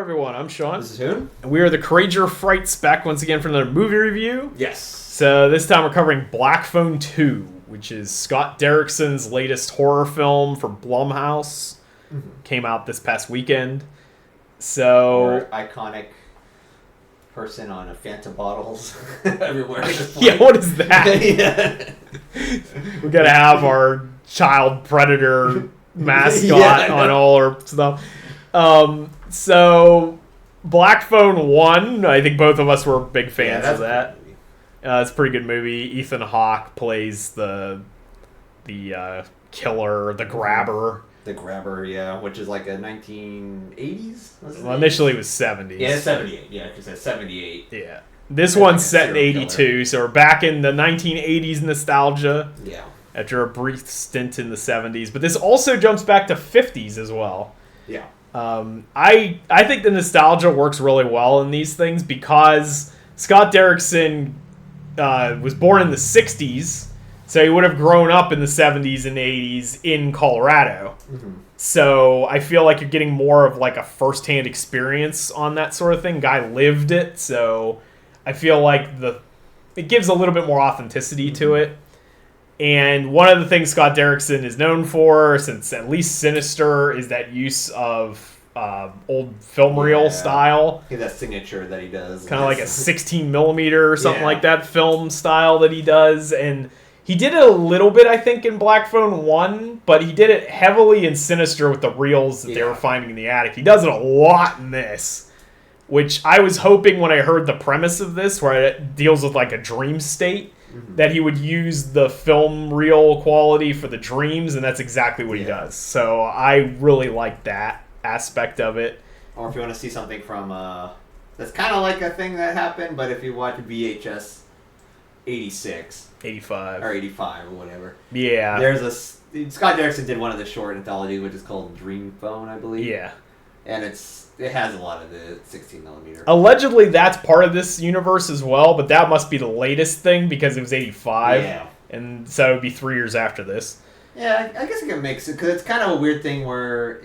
everyone. I'm Sean. This is Hoon. And we are the Courageour Frights, back once again for another movie review. Yes. So this time we're covering Black Phone 2, which is Scott Derrickson's latest horror film for Blumhouse. Mm-hmm. Came out this past weekend. So or iconic person on a Fanta bottles everywhere. Yeah, what is that? Yeah. We're gonna have our child predator mascot on all our stuff. So Black Phone 1, I think both of us were big fans of that. It's a pretty good movie. Ethan Hawke plays the killer, the grabber. The grabber, yeah, which is like a 1980s? Well, initially it was 70s. Yeah, 78, yeah, because it's 78. Yeah. This one's set in 82, so we're back in the 1980s nostalgia. Yeah. After a brief stint in the 70s. But this also jumps back to 50s as well. Yeah. I think the nostalgia works really well in these things because Scott Derrickson was born in the 60s, so he would have grown up in the 70s and 80s in Colorado. Mm-hmm. So I feel like you're getting more of like a first-hand experience on that sort of thing. Guy lived it, so I feel like it gives a little bit more authenticity to it. And one of the things Scott Derrickson is known for, since at least Sinister, is that use of old film reel style. Yeah, that signature that he does. Kind of like a 16 millimeter or something like that film style that he does. And he did it a little bit, I think, in Black Phone 1, but he did it heavily in Sinister with the reels that they were finding in the attic. He does it a lot in this, which I was hoping when I heard the premise of this, where it deals with like a dream state, that he would use the film reel quality for the dreams, and that's exactly what he does. So I really like that aspect of it. Or if you want to see something from that's kind of like a thing that happened, but if you watch VHS 86 85 or 85 or whatever, there's Scott Derrickson did one of the short anthologies, which is called Dream Phone, I believe. And it has a lot of the 16 millimeter. Allegedly, that's part of this universe as well, but that must be the latest thing because it was 85. Yeah. And so it would be 3 years after this. Yeah, I guess it can make sense, because it's kind of a weird thing where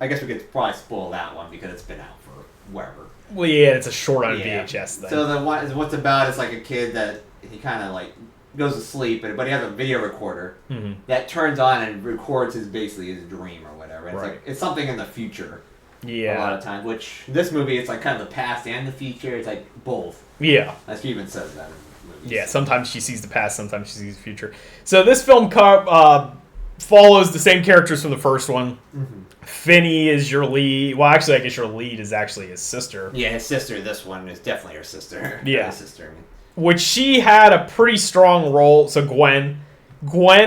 I guess we could probably spoil that one because it's been out for wherever. Well, yeah, it's a short on VHS thing. So what's about is like a kid that he kind of like goes to sleep, but he has a video recorder that turns on and records his dream or whatever. It's like it's something in the future. Yeah. A lot of times, which this movie, it's like kind of the past and the future. It's like both. Yeah. As she even says that in the movie. Yeah, sometimes she sees the past, sometimes she sees the future. So this film follows the same characters from the first one. Mm-hmm. Finney is your lead. Well, actually, I guess your lead is actually his sister. Yeah, his sister. This one is definitely her sister. Yeah. His sister, I mean. Which she had a pretty strong role. So Gwen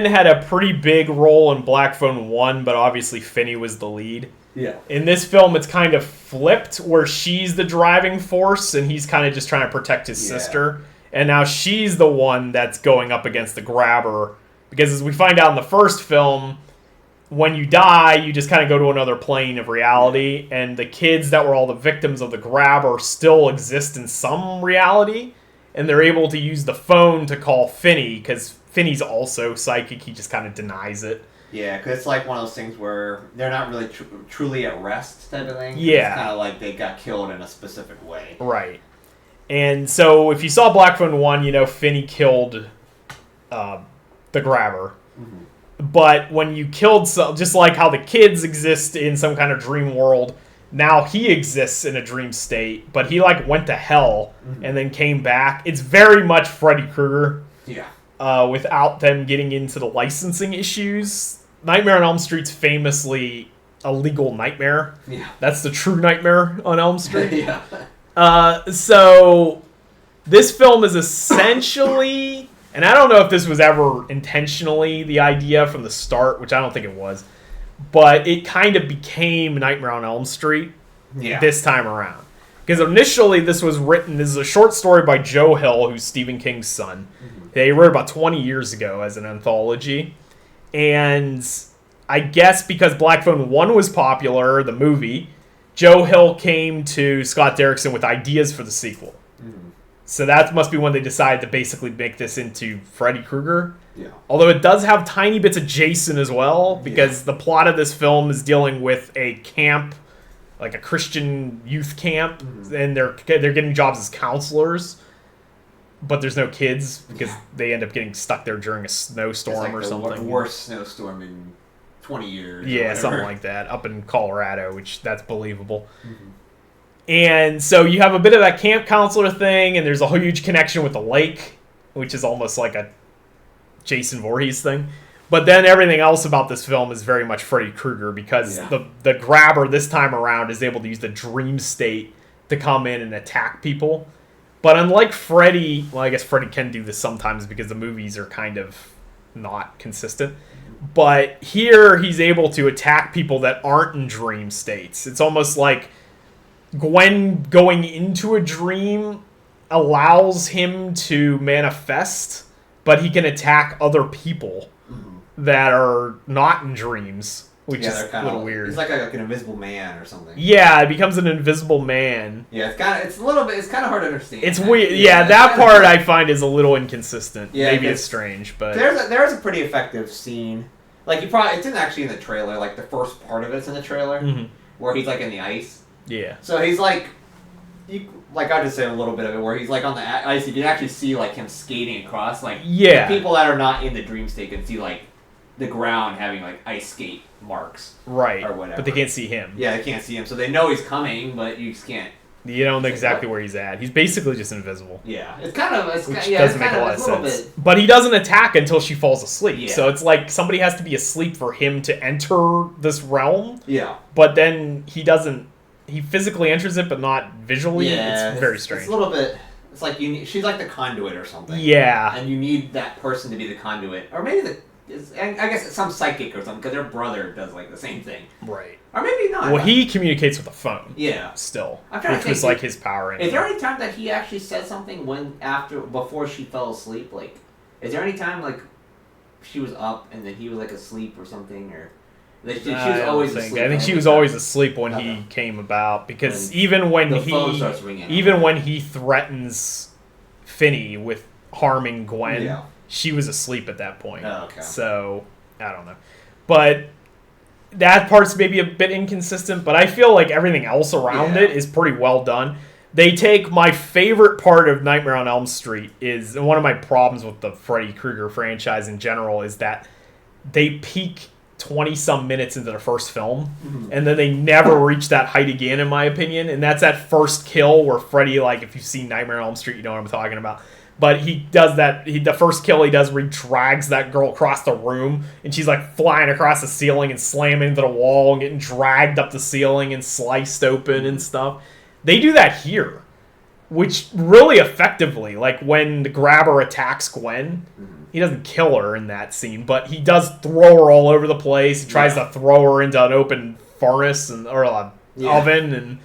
had a pretty big role in Black Phone 1, but obviously Finney was the lead. Yeah. In this film, it's kind of flipped, where she's the driving force, and he's kind of just trying to protect his sister. And now she's the one that's going up against the grabber. Because as we find out in the first film, when you die, you just kind of go to another plane of reality, and the kids that were all the victims of the grabber still exist in some reality, and they're able to use the phone to call Finney, because Finney's also psychic. He just kind of denies it. Yeah, because it's like one of those things where they're not really truly at rest type of thing. Yeah. It's kind of like they got killed in a specific way. Right. And so if you saw Black Phone 1, you know Finney killed the grabber. Mm-hmm. But when you killed just like how the kids exist in some kind of dream world, now he exists in a dream state, but he like went to hell and then came back. It's very much Freddy Krueger. Yeah. Without them getting into the licensing issues. Nightmare on Elm Street's famously a legal nightmare. Yeah. That's the true Nightmare on Elm Street. Yeah. So this film is essentially, and I don't know if this was ever intentionally the idea from the start, which I don't think it was, but it kind of became Nightmare on Elm Street this time around. Because initially this was written, this is a short story by Joe Hill, who's Stephen King's son. Mm-hmm. They wrote about 20 years ago as an anthology. And I guess because Black Phone 1 was popular, the movie, Joe Hill came to Scott Derrickson with ideas for the sequel. Mm-hmm. So that must be when they decided to basically make this into Freddy Krueger. Yeah. Although it does have tiny bits of Jason as well, because the plot of this film is dealing with a camp like a Christian youth camp, and they're getting jobs as counselors. But there's no kids because they end up getting stuck there during a snowstorm or something. The worst snowstorm in 20 years. Yeah, something like that up in Colorado, which that's believable. And so you have a bit of that camp counselor thing, and there's a huge connection with the lake, which is almost like a Jason Voorhees thing. But then everything else about this film is very much Freddy Krueger because the grabber this time around is able to use the dream state to come in and attack people. But unlike Freddy, well, I guess Freddy can do this sometimes because the movies are kind of not consistent. But here, he's able to attack people that aren't in dream states. It's almost like Gwen going into a dream allows him to manifest, but he can attack other people that are not in dreams. Which is a little weird. He's like an invisible man or something. Yeah, it becomes an invisible man. Yeah, it's kind of hard to understand. It's weird. Yeah, that part I find is a little inconsistent. Yeah, maybe it's strange, but there's a pretty effective scene. Like it's in actually in the trailer. Like the first part of it's in the trailer where he's like in the ice. Yeah. So he's like, I'll just say a little bit of it where he's like on the ice. You can actually see like him skating across. Like the people that are not in the dream state can see like the ground having like ice skate marks, right? Or whatever, but they can't see him. Yeah, they can't see him, so they know he's coming, but you just can't. You don't know exactly where he's at. He's basically just invisible. Yeah, it's kind of doesn't make a lot of sense. But he doesn't attack until she falls asleep. Yeah. So it's like somebody has to be asleep for him to enter this realm. Yeah, but then he doesn't. He physically enters it, but not visually. Yeah, it's very strange. It's a little bit. It's like she's like the conduit or something. Yeah, and you need that person to be the conduit, or maybe I guess it's some psychic or something, because their brother does like the same thing. Right. Or maybe not. Well, he communicates with the phone. Yeah. Still. Which was like his power. Is there any time that he actually said something before she fell asleep? Like, is there any time like she was up and then he was like asleep or something, or she was always asleep? I think she was always asleep when he came about, because even when he threatens Finney with harming Gwen, she was asleep at that point. Oh, okay. So, I don't know. But that part's maybe a bit inconsistent, but I feel like everything else around it is pretty well done. They take my favorite part of Nightmare on Elm Street is, and one of my problems with the Freddy Krueger franchise in general is that they peak 20-some minutes into the first film, and then they never reach that height again, in my opinion. And that's that first kill where Freddy, like, if you've seen Nightmare on Elm Street, you know what I'm talking about. But he does that. The first kill he does where he drags that girl across the room, and she's like flying across the ceiling and slamming into the wall and getting dragged up the ceiling and sliced open and stuff. They do that here, which really effectively, like when the grabber attacks Gwen, he doesn't kill her in that scene, but he does throw her all over the place. He tries to throw her into an open furnace or an oven,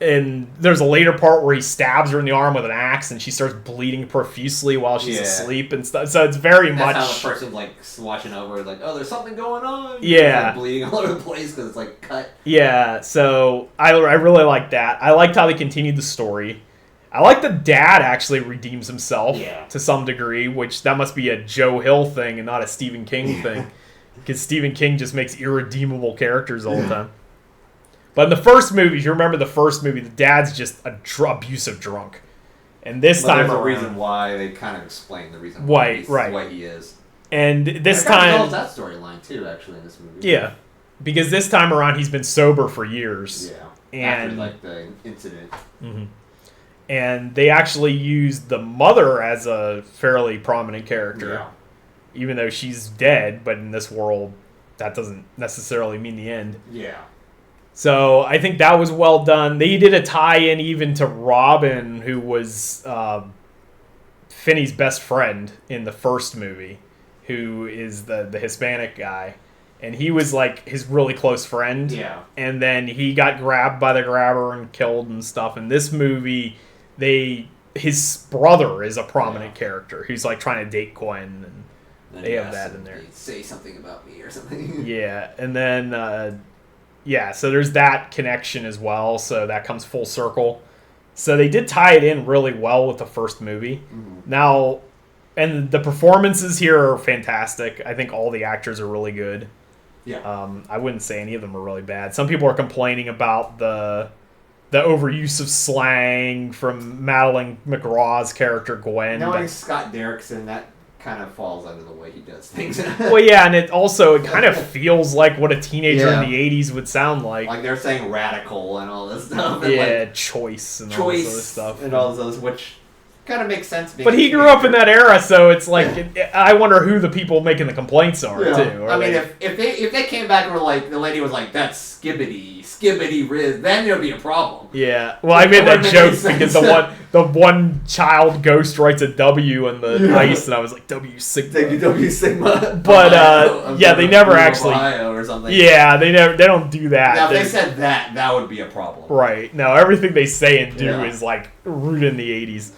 and there's a later part where he stabs her in the arm with an axe, and she starts bleeding profusely while she's asleep and stuff. So it's very much. That's how the person's like watching over, like, oh, there's something going on. Yeah, like bleeding all over the place because it's like cut. Yeah, so I really like that. I liked how they continued the story. I like the dad actually redeems himself to some degree, which that must be a Joe Hill thing and not a Stephen King thing, because Stephen King just makes irredeemable characters all the time. But in the first movie, if you remember the first movie, the dad's just a abusive drunk. And this time there's a reason why they kind of explain the reason why he is. And this time... that storyline, too, actually, in this movie. Yeah. Because this time around, he's been sober for years. Yeah. After, like, the incident. Mm-hmm. And they actually used the mother as a fairly prominent character. Yeah. Even though she's dead, but in this world, that doesn't necessarily mean the end. Yeah. So I think that was well done. They did a tie-in even to Robin, who was Finney's best friend in the first movie, who is the Hispanic guy. And he was like his really close friend. Yeah. And then he got grabbed by the grabber and killed and stuff. In this movie, his brother is a prominent character who's like trying to date Gwen, and they have that in there. Say something about me or something. Yeah, and then so there's that connection as well. So that comes full circle. So they did tie it in really well with the first movie. Mm-hmm. Now, and the performances here are fantastic. I think all the actors are really good. Yeah. I wouldn't say any of them are really bad. Some people are complaining about the overuse of slang from Madeleine McGraw's character Gwen. Knowing Scott Derrickson, that kind of falls under the way he does things. Well, yeah, and it kind of feels like what a teenager in the 80s would sound like. Like they're saying radical and all this stuff. And yeah, choice and all this other stuff. And all those, which kind of makes sense. But he grew up in that era, so it's like I wonder who the people making the complaints are too. I mean, if they came back and were like, the lady was like, "That's skibbity riz," then there'd be a problem. Yeah. Well, I made that joke because the one child ghost writes a W in the ice, and I was like, W Sigma. W Sigma. But they never actually. Or something. Yeah, they don't do that. Now, if they said that would be a problem. Right. No, everything they say and do is like rooted in the 80s.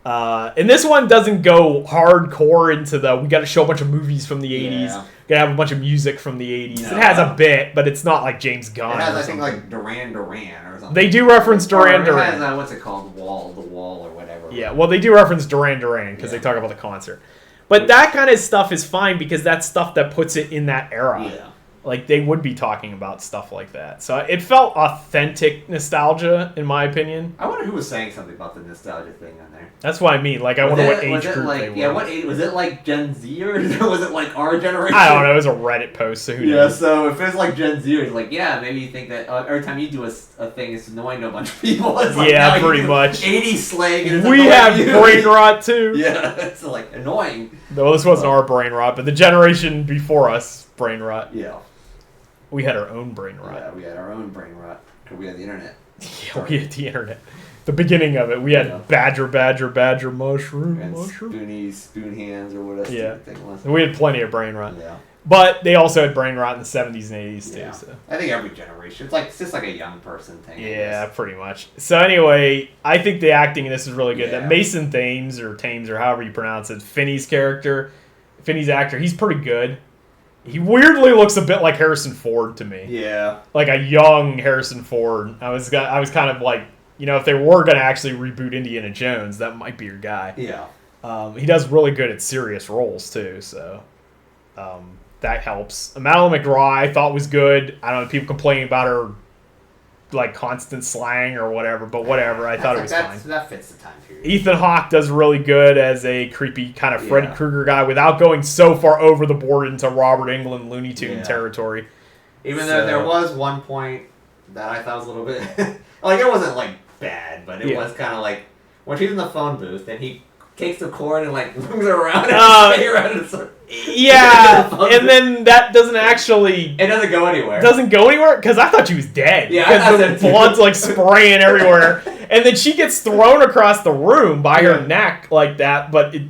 And this one doesn't go hardcore into we got to show a bunch of movies from the 80s. Gotta have a bunch of music from the 80s. No. It has a bit, but it's not like James Gunn. It has, I think, like Duran Duran or something. They do reference Duran Duran. It has, what's it called? The Wall or whatever. Yeah, well, they do reference Duran Duran because they talk about the concert. But that kind of stuff is fine because that's stuff that puts it in that era. Yeah. Like, they would be talking about stuff like that. So it felt authentic nostalgia, in my opinion. I wonder who was saying something about the nostalgia thing on there. That's what I mean. Like, I wonder what age group they were. Yeah, what age? Was it like Gen Z or was it like our generation? I don't know. It was a Reddit post, so who knows? Yeah, so if it's like Gen Z, it's like, maybe you think that every time you do a thing, it's annoying to a bunch of people. It's like, pretty much. 80s slang. We have brain rot, too. Yeah, it's like annoying. No, this wasn't our brain rot, but the generation before us, brain rot. Yeah. We had our own brain rot. Yeah, we had our own brain rot because we had the internet. Yeah, we had the internet. The beginning of it, we had badger, mushroom. Spoon hands, or whatever the thing was. And we had plenty of brain rot. Yeah. But they also had brain rot in the 70s and 80s, too. Yeah. So. I think every generation. It's just like a young person thing. Yeah, pretty much. So anyway, I think the acting in this is really good. That Mason Thames, or however you pronounce it, Finney's actor, he's pretty good. He weirdly looks a bit like Harrison Ford to me. Yeah. Like a young Harrison Ford. I was kind of like, if they were going to actually reboot Indiana Jones, that might be your guy. Yeah. He does really good at serious roles, too, so that helps. Madeleine McGraw, I thought was good. I don't know, people complaining about her, like, constant slang or whatever, but whatever. I thought it was fine. That fits the time period. Ethan Hawke does really good as a creepy kind of Freddy Krueger guy without going so far over the board into Robert Englund Looney Tune territory. Even though there was one point that I thought was a little bit... like, it wasn't, like, bad, but it was kind of like... When she's in the phone booth, and he takes the cord and, like, moves her around and spins around and sort of... Yeah, and then that doesn't actually... It doesn't go anywhere. Doesn't go anywhere? Because I thought she was dead. Yeah, because the blood's, like, spraying everywhere. And then she gets thrown across the room by her neck like that, but it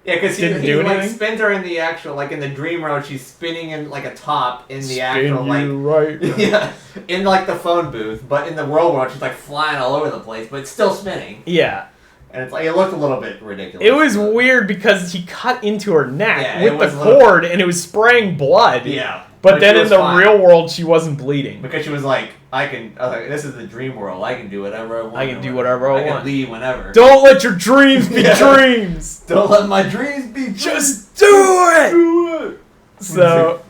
because he like, spins her in the actual... Like, in the dream world, she's spinning in, like, a top in the actual, like... right. Yeah, in, like, the phone booth. But in the real world, she's, like, flying all over the place, but it's still spinning. Yeah. And it's like, it looked a little bit ridiculous. It was weird because he cut into her neck with the cord and it was spraying blood. Yeah. But then in the real world, she wasn't bleeding. Because she was like, I was like, this is the dream world. I can do whatever I want. I can do whatever I want. I can leave whenever. Don't let your dreams be dreams. Don't let my dreams be dreams. Just do it. Do it. So,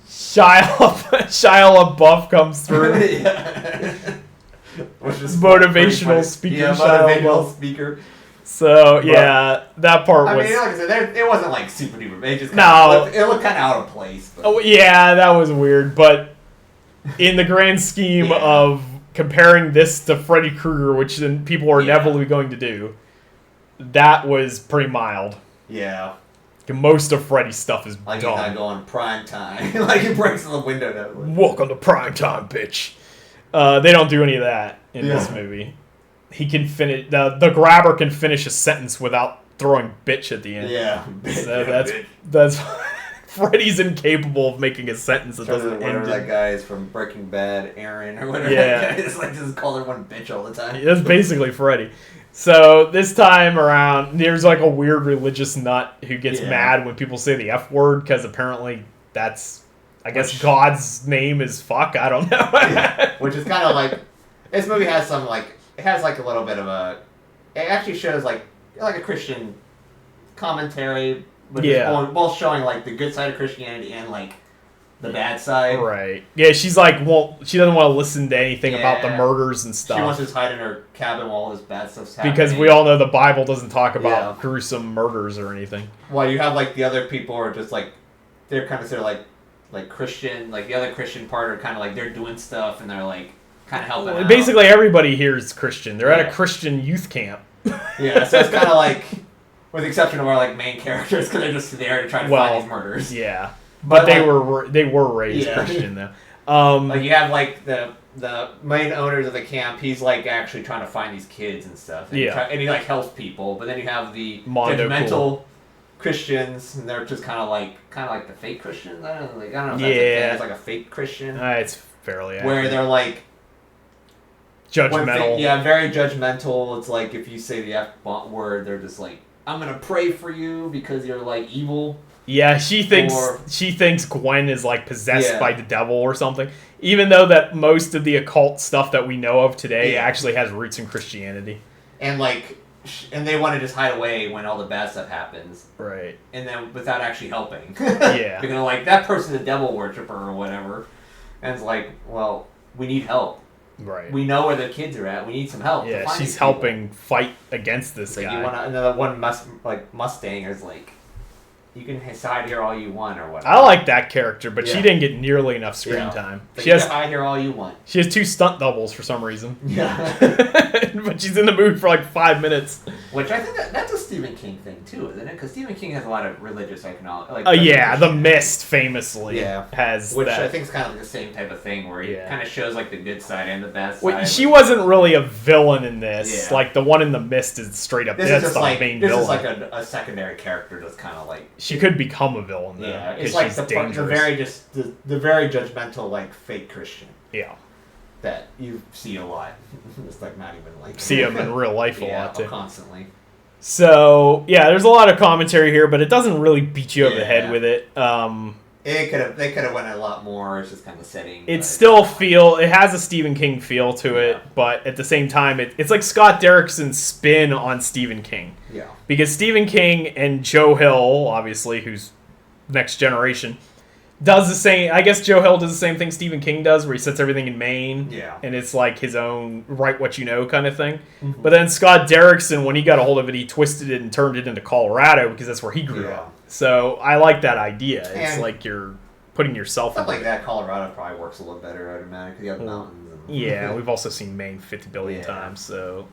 Shia LaBeouf comes through. Which is motivational speaker. Yeah, motivational speaker. So that part was. I mean, like I said, it wasn't like super duper. It just it looked kind of out of place. But. Oh yeah, that was weird. But in the grand scheme of comparing this to Freddy Krueger, which then people are inevitably going to do, that was pretty mild. Yeah. Most of Freddy's stuff is like dumb. Like he's not going prime time. Like he breaks the window down. Welcome to prime time, bitch. They don't do any of that in this movie. He can finish the grabber can finish a sentence without throwing bitch at the end. Yeah, so that's Freddy's incapable of making a sentence that doesn't end. Whatever that guy is from Breaking Bad, Aaron or whatever. Yeah, that guy just calls everyone bitch all the time. That's basically Freddy. So this time around, there's like a weird religious nut who gets mad when people say the F word because apparently that's. I guess God's name is fuck. I don't know. Which is kind of like this movie has some like it has like a little bit of a. It actually shows like a Christian commentary, but both showing like the good side of Christianity and like the bad side. Right. Yeah, she's like, she doesn't want to listen to anything about the murders and stuff. She wants to just hide in her cabin while all this bad stuff's happening. Because we all know the Bible doesn't talk about gruesome murders or anything. Well, you have like the other people are just like, they're kind of sort of like Christian, like the other Christian part are kind of like they're doing stuff and they're like kind of helping out. Basically everybody here is Christian. They're at a Christian youth camp. Yeah, so it's kind of like, with the exception of our like main characters, because they're just there to try to find these murders. Yeah. But they were raised Christian though. Like you have like the main owners of the camp. He's like actually trying to find these kids and stuff. And and he like helps people. But then you have the judgmental Christians, and they're just kind of like the fake Christians. I don't know if that's it's like a fake Christian. It's fairly accurate. Where they're like judgmental. Very judgmental. It's like if you say the F word, they're just like, I'm gonna pray for you because you're like evil. Yeah, she thinks Gwen is like possessed by the devil or something. Even though that most of the occult stuff that we know of today actually has roots in Christianity. And and they want to just hide away when all the bad stuff happens. Right. And then without actually helping. Yeah. Because like that person's a devil worshiper or whatever. And it's like, well, we need help. Right. We know where the kids are at. We need some help. Yeah, she's helping fight against this guy. You want another one Mustang is like, you can hide here all you want or whatever. I like that character, but she didn't get nearly enough screen time. She has hide here all you want. She has 2 stunt doubles for some reason. Yeah. But she's in the movie for like 5 minutes. Which I think that's a Stephen King thing too, isn't it? Because Stephen King has a lot of religious iconography. The Mist famously has which that. I think is kind of like the same type of thing where he kind of shows like the good side and the bad side. Wait, she wasn't really a villain in this. Like the one in the Mist is straight up. That's the main villain. This is like a secondary character that's kind of like she could become a villain though. Yeah, it's like the very judgmental like fake Christian. Yeah. That you see a lot. It's like not even like see him in real life a lot too. Constantly. So there's a lot of commentary here, but it doesn't really beat you over the head with it. They could have went a lot more. It's just kind of setting. It has a Stephen King feel to it, but at the same time, it's like Scott Derrickson's spin on Stephen King. Yeah. Because Stephen King and Joe Hill, obviously, who's Next Generation, does the same. I guess Joe Hill does the same thing Stephen King does, where he sets everything in Maine. Yeah. And it's like his own write what you know kind of thing. Mm-hmm. But then Scott Derrickson, when he got a hold of it, he twisted it and turned it into Colorado because that's where he grew up. So I like that idea. It's like you're putting yourself stuff like that. Colorado probably works a little better, I would imagine, because you have mountains. Yeah, we've also seen Maine 50 billion times, so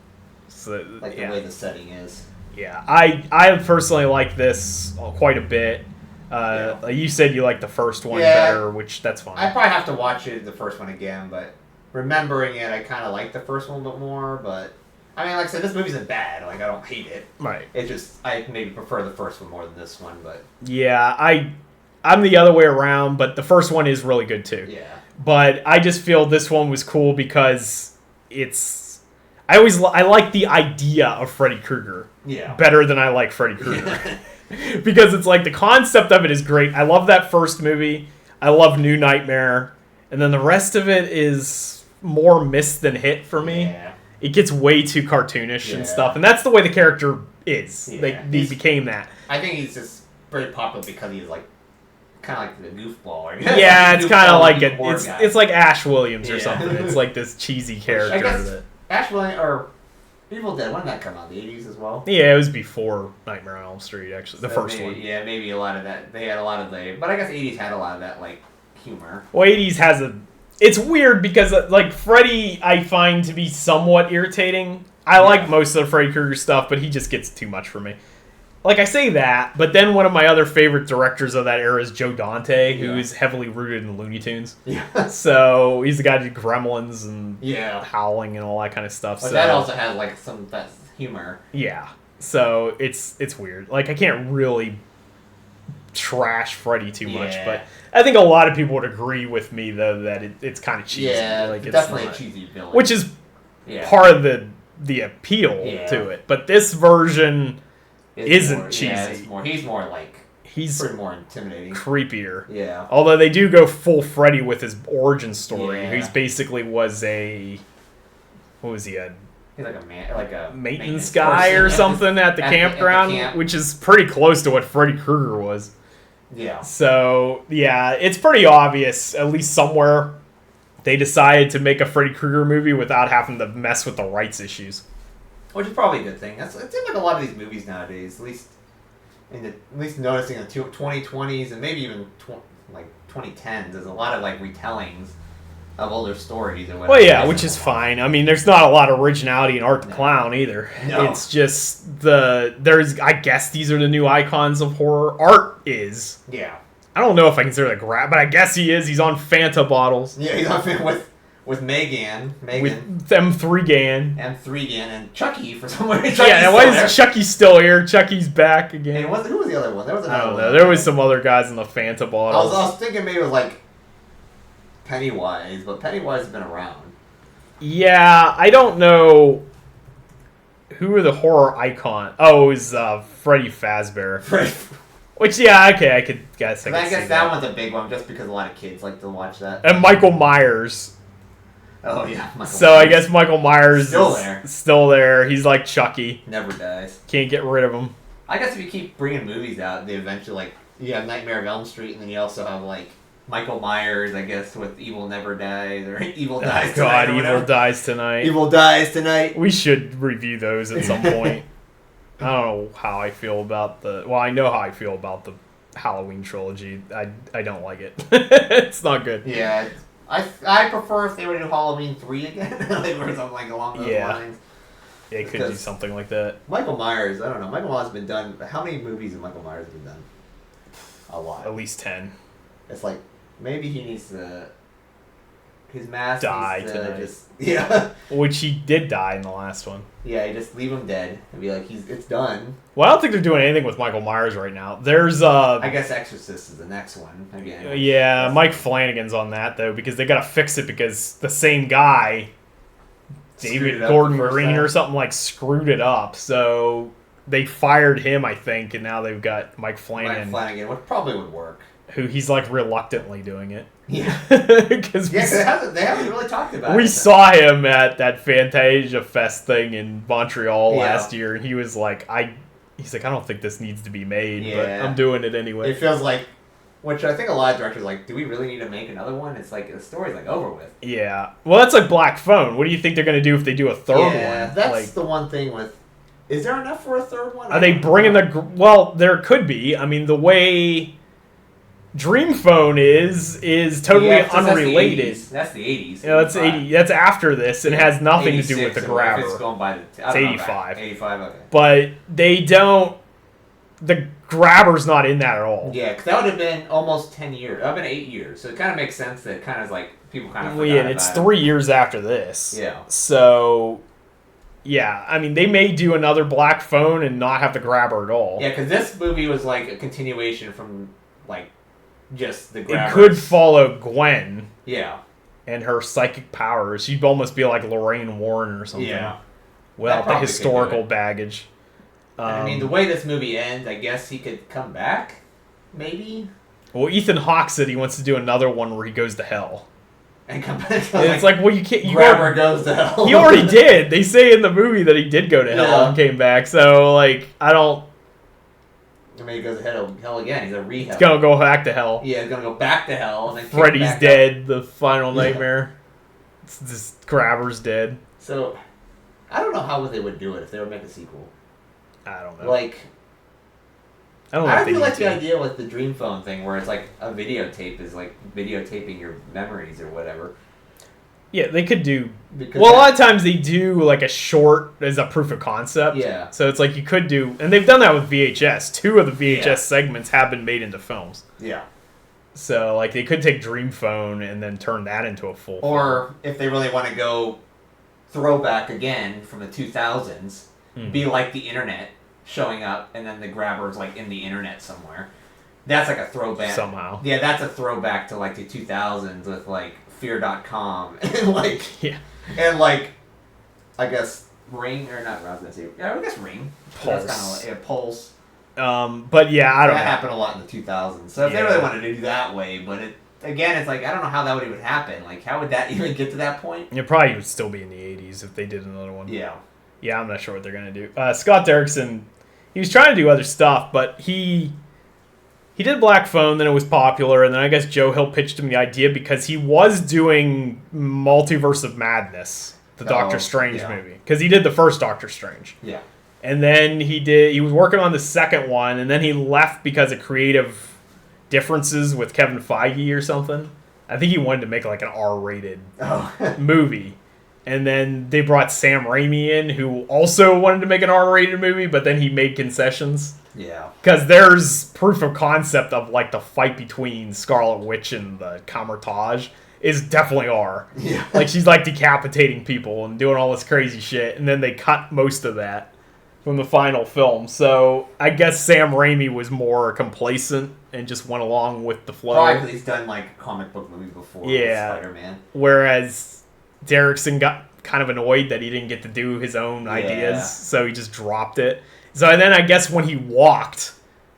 the way the setting is. Yeah, I personally like this quite a bit. You said you like the first one better, which that's fine. I probably have to watch the first one again, but remembering it, I kind of like the first one a bit more. But I mean, like I said, this movie isn't bad. Like I don't hate it. Right. It's just I maybe prefer the first one more than this one, but yeah, I'm the other way around, but the first one is really good too. Yeah. But I just feel this one was cool because I like the idea of Freddy Krueger better than I like Freddy Krueger. Because it's like the concept of it is great. I love that first movie. I love New Nightmare. And then the rest of it is more miss than hit for me. Yeah. It gets way too cartoonish and stuff. And that's the way the character is. Yeah. He became that. I think he's just very popular because he's like kind of like the goofball. Yeah, it's kind of like it's like Ash Williams or something. It's like this cheesy character. Ash Williams or Evil Dead, when did that come out? The 80s as well? Yeah, it was before Nightmare on Elm Street, actually. The first one. Yeah, maybe a lot of that. They had a lot of but I guess 80s had a lot of that, like, humor. Well, 80s has it's weird because, like, Freddy I find to be somewhat irritating. I like most of the Freddy Krueger stuff, but he just gets too much for me. Like, I say that, but then one of my other favorite directors of that era is Joe Dante, who is heavily rooted in Looney Tunes. Yeah. So, he's the guy who did Gremlins and Howling and all that kind of stuff. But that also has, like, some that humor. Yeah. So, it's weird. Like, I can't really trash Freddy too much, but I think a lot of people would agree with me, though, that it's kind of cheesy. Yeah, like, it's definitely a cheesy villain. Which is part of the appeal to it. But this version isn't cheesy. Yeah, he's more like pretty more intimidating, creepier. Yeah. Although they do go full Freddy with his origin story. Yeah. He's basically was a he's like a maintenance guy or something at the campground, which is pretty close to what Freddy Krueger was. Yeah. So, yeah, it's pretty obvious, at least somewhere, they decided to make a Freddy Krueger movie without having to mess with the rights issues. Which is probably a good thing. It seems like a lot of these movies nowadays, at least noticing the 2020s and maybe even 2010s, there's a lot of like retellings of older stories or whatever. Well, yeah, which is fine. I mean, there's not a lot of originality in Art the Clown either. No. It's just I guess these are the new icons of horror. Art is. Yeah. I don't know if I consider the grab, but I guess he is. He's on Fanta bottles. Yeah, he's on with Megan. With M3 Gan. M3 Gan and Chucky for some reason. Yeah, why is Chucky still here? Chucky's back again. And who was the other one? There was another one. I don't know. There was some other guys in the Fanta bottles. I was thinking maybe it was like Pennywise, but Pennywise has been around. Yeah, I don't know who are the horror icon. Oh, it was Freddy Fazbear. Which, yeah, okay, I could guess. I guess that one's a big one just because a lot of kids like to watch that. And Michael Myers. Oh, yeah. Myers. I guess Michael Myers is still there. He's like Chucky. Never dies. Can't get rid of him. I guess if you keep bringing movies out, they eventually, like, you have Nightmare of Elm Street, and then you also have, like, Michael Myers, I guess, with Evil Never Dies, or Evil Dies Tonight. God, Evil Dies Tonight. Evil Dies Tonight. We should review those at some point. I don't know how I feel about I know how I feel about the Halloween trilogy. I don't like it. It's not good. Yeah. I prefer if they were to do Halloween 3 again, or something along those lines. Yeah, it could do something like that. Michael Myers, I don't know. Michael Myers has been done. How many movies have Michael Myers been done? A lot. At least 10. It's like, maybe he needs to... His mask die needs tonight. Yeah. Which he did die in the last one. Yeah, you just leave him dead and be like, it's done. Well, I don't think they're doing anything with Michael Myers right now. There's I guess Exorcist is the next one. Yeah, Mike Flanagan's on that though, because they gotta fix it because the same guy, David Gordon Green or something, like screwed it up. So they fired him, I think, and now they've got Mike Flanagan. Which probably would work. Who he's like reluctantly doing it. Yeah. Because they haven't really talked about it. We saw him at that Fantasia Fest thing in Montreal last year, and he was like, he's like, I don't think this needs to be made, but I'm doing it anyway. It feels like, which I think a lot of directors are like, do we really need to make another one? It's like, the story's like over with. Yeah. Well, that's like Black Phone. What do you think they're going to do if they do a third one? Yeah, that's the one thing with... Is there enough for a third one? Are they bringing Well, there could be. I mean, the way Dream Phone is totally unrelated. That's the 80s. Yeah, that's 80. That's after this, and has nothing to do with the grabber. It's going by it's 85. 85, okay. But they don't... The grabber's not in that at all. Yeah, because that would have been almost 10 years. That would have been 8 years. So it kind of makes sense that it kind of like, people kind of forgot it's 3 years after this. Yeah. So... Yeah, I mean, they may do another Black Phone and not have the grabber at all. Yeah, because this movie was like a continuation from, like, just the grabber. It could follow Gwen. Yeah. And her psychic powers. She'd almost be like Lorraine Warren or something. Yeah. Well, the historical baggage. I mean, the way this movie ends, I guess he could come back? Maybe? Well, Ethan Hawke said he wants to do another one where he goes to hell. And come back. And it's like, well, you can't. Grabber goes to hell. He already did. They say in the movie that he did go to hell and came back. So, like, I don't. I mean, he goes to hell again. He's a rehab. He's gonna go back to hell. Yeah, he's gonna go back to hell. And then Freddy's dead. The final nightmare. It's just Grabber's dead. So, I don't know how they would do it if they were making a sequel. I don't know. Like, I feel like the idea with the Dream Phone thing, where it's like a videotape is like videotaping your memories or whatever. Yeah, they could do. A lot of times they do like a short as a proof of concept. Yeah. So it's like you could do, and they've done that with VHS. 2 of the VHS segments have been made into films. Yeah. So like they could take Dream Phone and then turn that into a full. Or if they really want to go throwback again from the 2000s, be like the internet showing up, and then the grabber's like in the internet somewhere. That's like a throwback. Somehow. Yeah, that's a throwback to like the 2000s with like Fear.com and like I guess Ring or not. I was gonna say I guess Ring. Pulse. That's kind of Pulse. But yeah, I don't know. That happened a lot in the 2000s. So if they really wanted to do that way, but it's like I don't know how that would even happen. Like how would that even get to that point? It probably would still be in the 80s if they did another one. Yeah. Yeah, I'm not sure what they're gonna do. Scott Derrickson, he was trying to do other stuff, but he He did Black Phone, then it was popular, and then I guess Joe Hill pitched him the idea because he was doing Multiverse of Madness, the Doctor Strange movie. Because he did the first Doctor Strange. Yeah. And then he was working on the second one, and then he left because of creative differences with Kevin Feige or something. I think he wanted to make like an R-rated movie. And then they brought Sam Raimi in, who also wanted to make an R-rated movie, but then he made concessions. Yeah. Because there's proof of concept of like the fight between Scarlet Witch and the Camertage is definitely R. Yeah. Like she's like decapitating people and doing all this crazy shit, and then they cut most of that from the final film. So I guess Sam Raimi was more complacent and just went along with the flow. Probably because he's done like a comic book movie before with Spider-Man. Whereas Derrickson got kind of annoyed that he didn't get to do his own ideas, so he just dropped it. So then I guess when he walked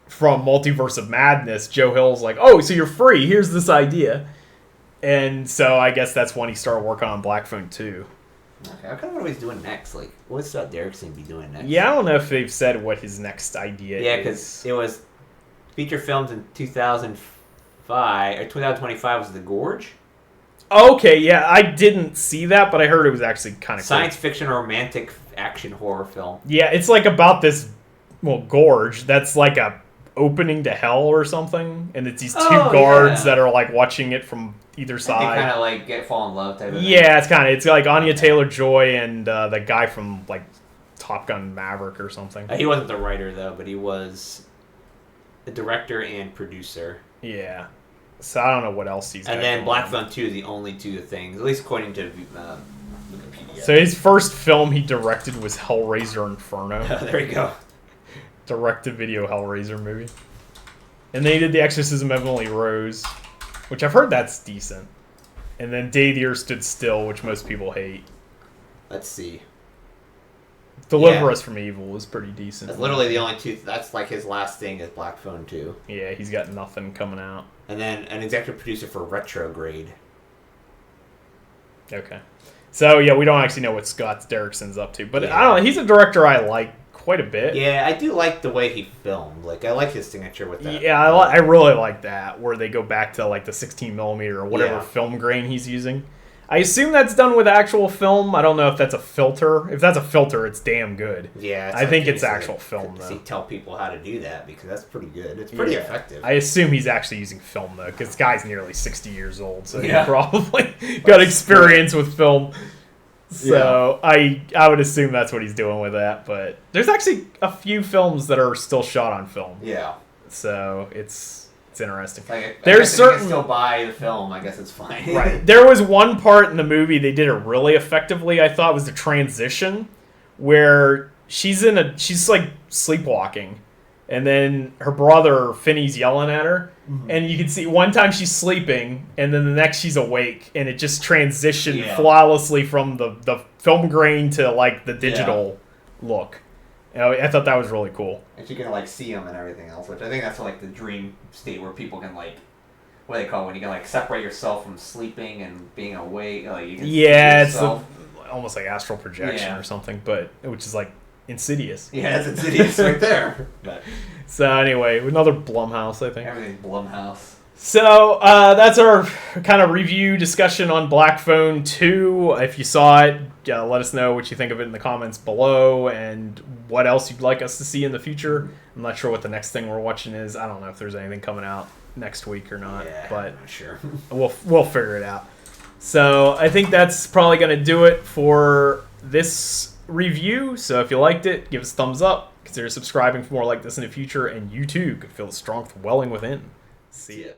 from Multiverse of Madness, Joe Hill's like, oh, so you're free, here's this idea. And so I guess that's when he started working on Black Phone 2. Okay, I kind of wonder what he's doing next. Like, what's Scott Derrickson be doing next? Yeah, I don't know if they've said what his next idea is. Yeah, because it was feature films in 2005, or 2025 was The Gorge. Okay, yeah, I didn't see that, but I heard it was actually kind of science fiction romantic action horror film. Yeah, it's like about this, gorge that's like a opening to hell or something, and it's these two guards that are like watching it from either side. They kind of like fall in love type of thing. Yeah, it's like Anya Taylor-Joy and the guy from like Top Gun Maverick or something. He wasn't the writer though, but he was the director and producer. Yeah. So I don't know what else he's got. And then Black Phone 2 is the only two things, at least according to Wikipedia. So his first film he directed was Hellraiser Inferno. There you go. Direct-to-video Hellraiser movie. And then he did The Exorcism of Emily Rose, which I've heard that's decent. And then Day the Earth Stood Still, which most people hate. Let's see. Deliver Us from Evil was pretty decent. That's literally the only two. That's like his last thing is Black Phone 2. Yeah, he's got nothing coming out. And then an executive producer for Retrograde. Okay. So, yeah, we don't actually know what Scott Derrickson's up to. But I don't know. He's a director I like quite a bit. Yeah, I do like the way he filmed. Like, I like his signature with that. Yeah, I really like that, where they go back to, like, the 16mm or whatever film grain he's using. I assume that's done with actual film. I don't know if that's a filter. If that's a filter, it's damn good. Yeah, I think it's actual film, though. Tell people how to do that, because that's pretty good. It's pretty effective. I assume he's actually using film, though, because the guy's nearly 60 years old, so he probably got experience with film. So I would assume that's what he's doing with that. But there's actually a few films that are still shot on film. Yeah. So it's interesting. Like, there's certain you can still buy the film. I guess it's fine. Right. There was one part in the movie they did it really effectively. I thought was the transition where she's like sleepwalking, and then her brother Finney's yelling at her, and you can see one time she's sleeping, and then the next she's awake, and it just transitioned flawlessly from the film grain to like the digital look. You know, I thought that was really cool. And you can like see them and everything else, which I think that's like the dream state where people can like, what do they call it, when you can like separate yourself from sleeping and being awake. Like you can see yourself. It's almost like astral projection or something, but which is like Insidious. Yeah, it's Insidious right there. But. So anyway, another Blumhouse, I think. Everything's Blumhouse. So that's our kind of review discussion on Black Phone 2. If you saw it, let us know what you think of it in the comments below and what else you'd like us to see in the future. I'm not sure what the next thing we're watching is. I don't know if there's anything coming out next week or not, but I'm not sure. we'll figure it out. So I think that's probably going to do it for this review. So if you liked it, give us a thumbs up. Consider subscribing for more like this in the future, and you too could feel the strength welling within. See ya.